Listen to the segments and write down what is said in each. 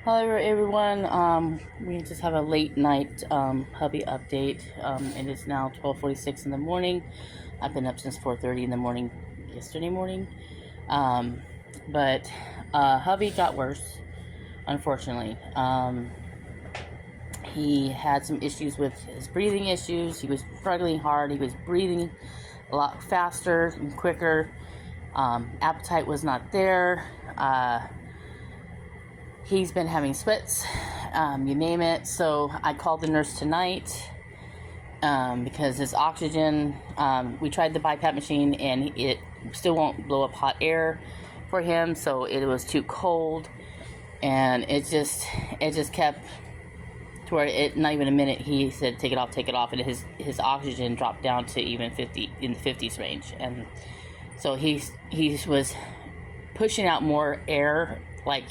Hello everyone, we just have a late night hubby update. It is now 12:46 in the morning. I've been up since 4:30 in the morning yesterday morning. But hubby got worse, unfortunately. He had some issues with his breathing issues. He was struggling hard. He was breathing a lot faster and quicker. Appetite was not there. He's been having sweats, you name it. So I called the nurse tonight because his oxygen, we tried the BiPAP machine and it still won't blow up hot air for him. So it was too cold, and it just kept to where not even a minute, he said, take it off. And his oxygen dropped down to even 50, in the 50s range. And so he was pushing out more air, like,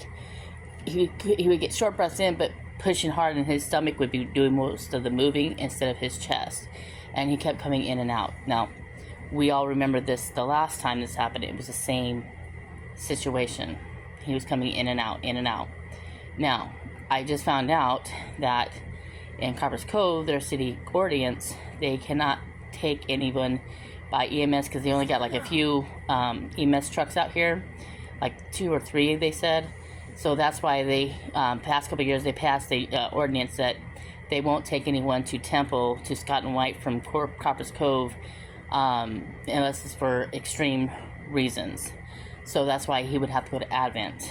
he would get short breaths in, but pushing hard, and his stomach would be doing most of the moving instead of his chest. And he kept coming in and out. Now, we all remember this, the last time this happened, it was the same situation. He was coming in and out, in and out. Now, I just found out that in Copper's Cove, their city ordinance, they cannot take anyone by EMS because they only got like a few EMS trucks out here, like 2 or 3, they said. So that's why they, past couple of years, they passed the ordinance that they won't take anyone to Temple, to Scott and White from Copper's Cove, unless it's for extreme reasons. So that's why he would have to go to Advent,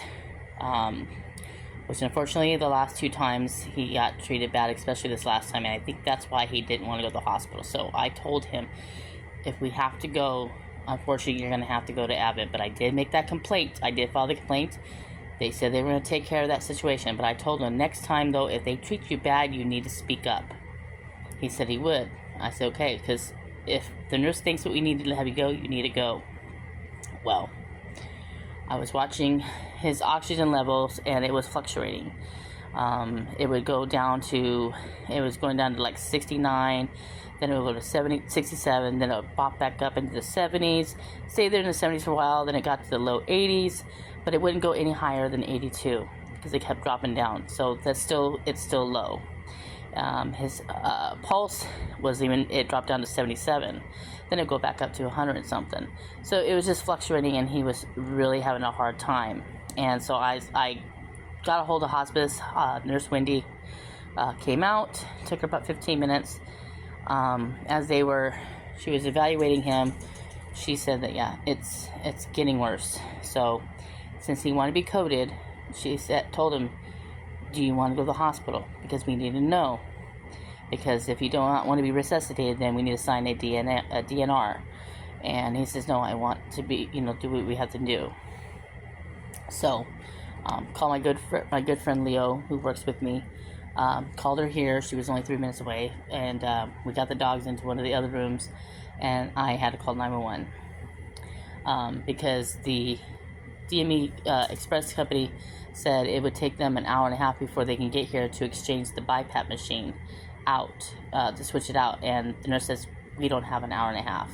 which unfortunately the last 2 times he got treated bad, especially this last time, and I think that's why he didn't want to go to the hospital. So I told him, if we have to go, unfortunately you're going to have to go to Advent. But I did make that complaint. I did file the complaint. They said they were going to take care of that situation, but I told him, next time, though, if they treat you bad, you need to speak up. He said he would. I said, okay, because if the nurse thinks that we need to have you go, you need to go. Well, I was watching his oxygen levels, and it was fluctuating. It would go down to, it was going down to like 69, then it would go to 70, 67, then it would pop back up into the 70s, stay there in the 70s for a while, then it got to the low 80s, but it wouldn't go any higher than 82 because it kept dropping down. So it's still low. His pulse was it dropped down to 77, then it'd go back up to 100 and something. So it was just fluctuating, and he was really having a hard time. And so I got a hold of hospice. Nurse Wendy came out, took her about 15 minutes. As she was evaluating him, she said that, yeah, it's getting worse. So since he wanted to be coded, she told him, do you want to go to the hospital? Because we need to know. Because if you don't want to be resuscitated, then we need to sign a DNR. And he says, no, I want to be, do what we have to do. So, call my good friend Leo, who works with me. Called her here. She was only 3 minutes away, and we got the dogs into one of the other rooms, and I had to call 911 because the DME Express company said it would take them an hour and a half before they can get here to exchange the BiPAP machine out, to switch it out. And the nurse says, we don't have an hour and a half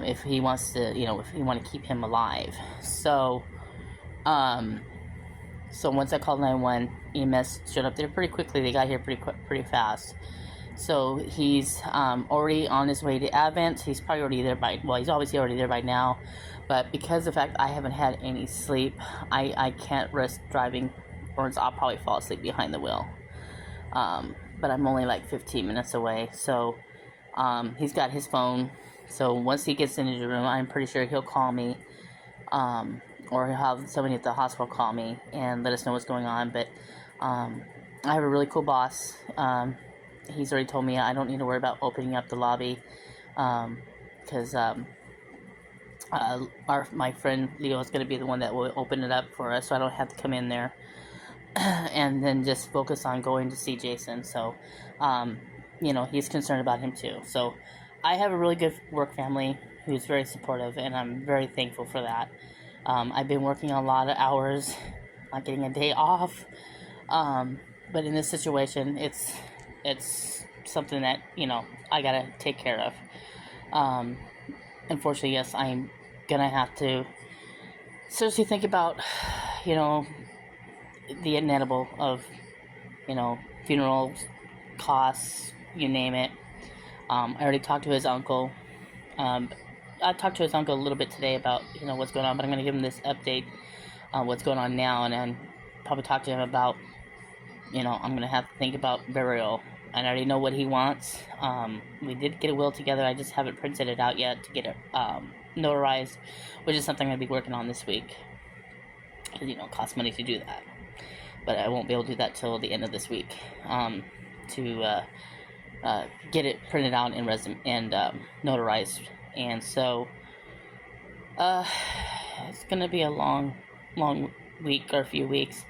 if he wants to, if we want to keep him alive. So once I called 911, EMS showed up there pretty quickly. They got here pretty fast. So he's already on his way to Advent. He's probably already there he's obviously already there by now. But because of the fact I haven't had any sleep, I can't risk driving, or else I'll probably fall asleep behind the wheel. But I'm only like 15 minutes away. So he's got his phone. So once he gets into the room, I'm pretty sure he'll call me. Or he'll have somebody at the hospital call me and let us know what's going on. But I have a really cool boss. He's already told me I don't need to worry about opening up the lobby, because my friend Leo is going to be the one that will open it up for us, so I don't have to come in there and then just focus on going to see Jason. So, he's concerned about him too. So I have a really good work family who's very supportive, and I'm very thankful for that. I've been working a lot of hours, not getting a day off, but in this situation, it's something that, I gotta take care of. Unfortunately, yes, I'm gonna have to seriously think about, the inevitable of, funerals, costs, you name it. I already talked to his uncle. I talked to his uncle a little bit today about, what's going on, but I'm going to give him this update on what's going on now, and then probably talk to him about, I'm going to have to think about burial. I already know what he wants. We did get a will together. I just haven't printed it out yet to get it notarized, which is something I'm going to be working on this week. Because, it costs money to do that. But I won't be able to do that till the end of this week to get it printed out and notarized. And so it's going to be a long week or a few weeks.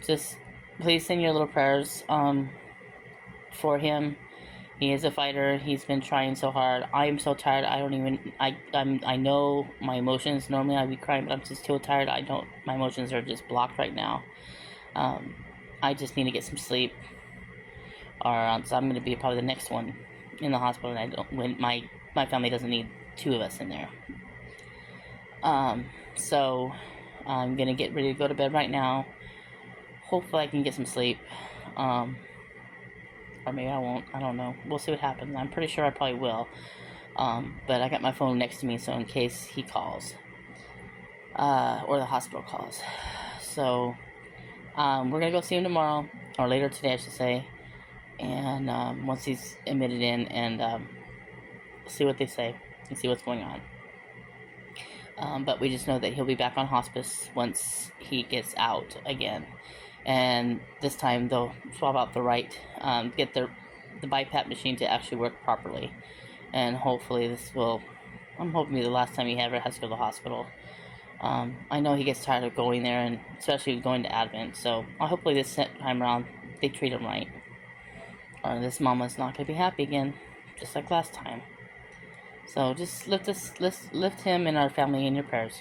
Just please send your little prayers for him. He is a fighter. He's been trying so hard. I am so tired. I know my emotions. Normally I'd be crying, but I'm just too tired. My emotions are just blocked right now. I just need to get some sleep, or so I'm going to be probably the next one in the hospital. And when my family doesn't need two of us in there. So I'm going to get ready to go to bed right now. Hopefully I can get some sleep. Or maybe I won't. I don't know. We'll see what happens. I'm pretty sure I probably will. But I got my phone next to me, so in case he calls. Or the hospital calls. So, we're going to go see him tomorrow. Or later today, I should say. And once he's admitted in, and see what they say. And see what's going on. But we just know that he'll be back on hospice once he gets out again. And this time they'll swap out the get the BiPAP machine to actually work properly. And hopefully I'm hoping to be the last time he ever has to go to the hospital. I know he gets tired of going there, and especially going to Advent. So hopefully this time around they treat him right. Or this mama's not going to be happy again, just like last time. So just lift him and our family in your prayers.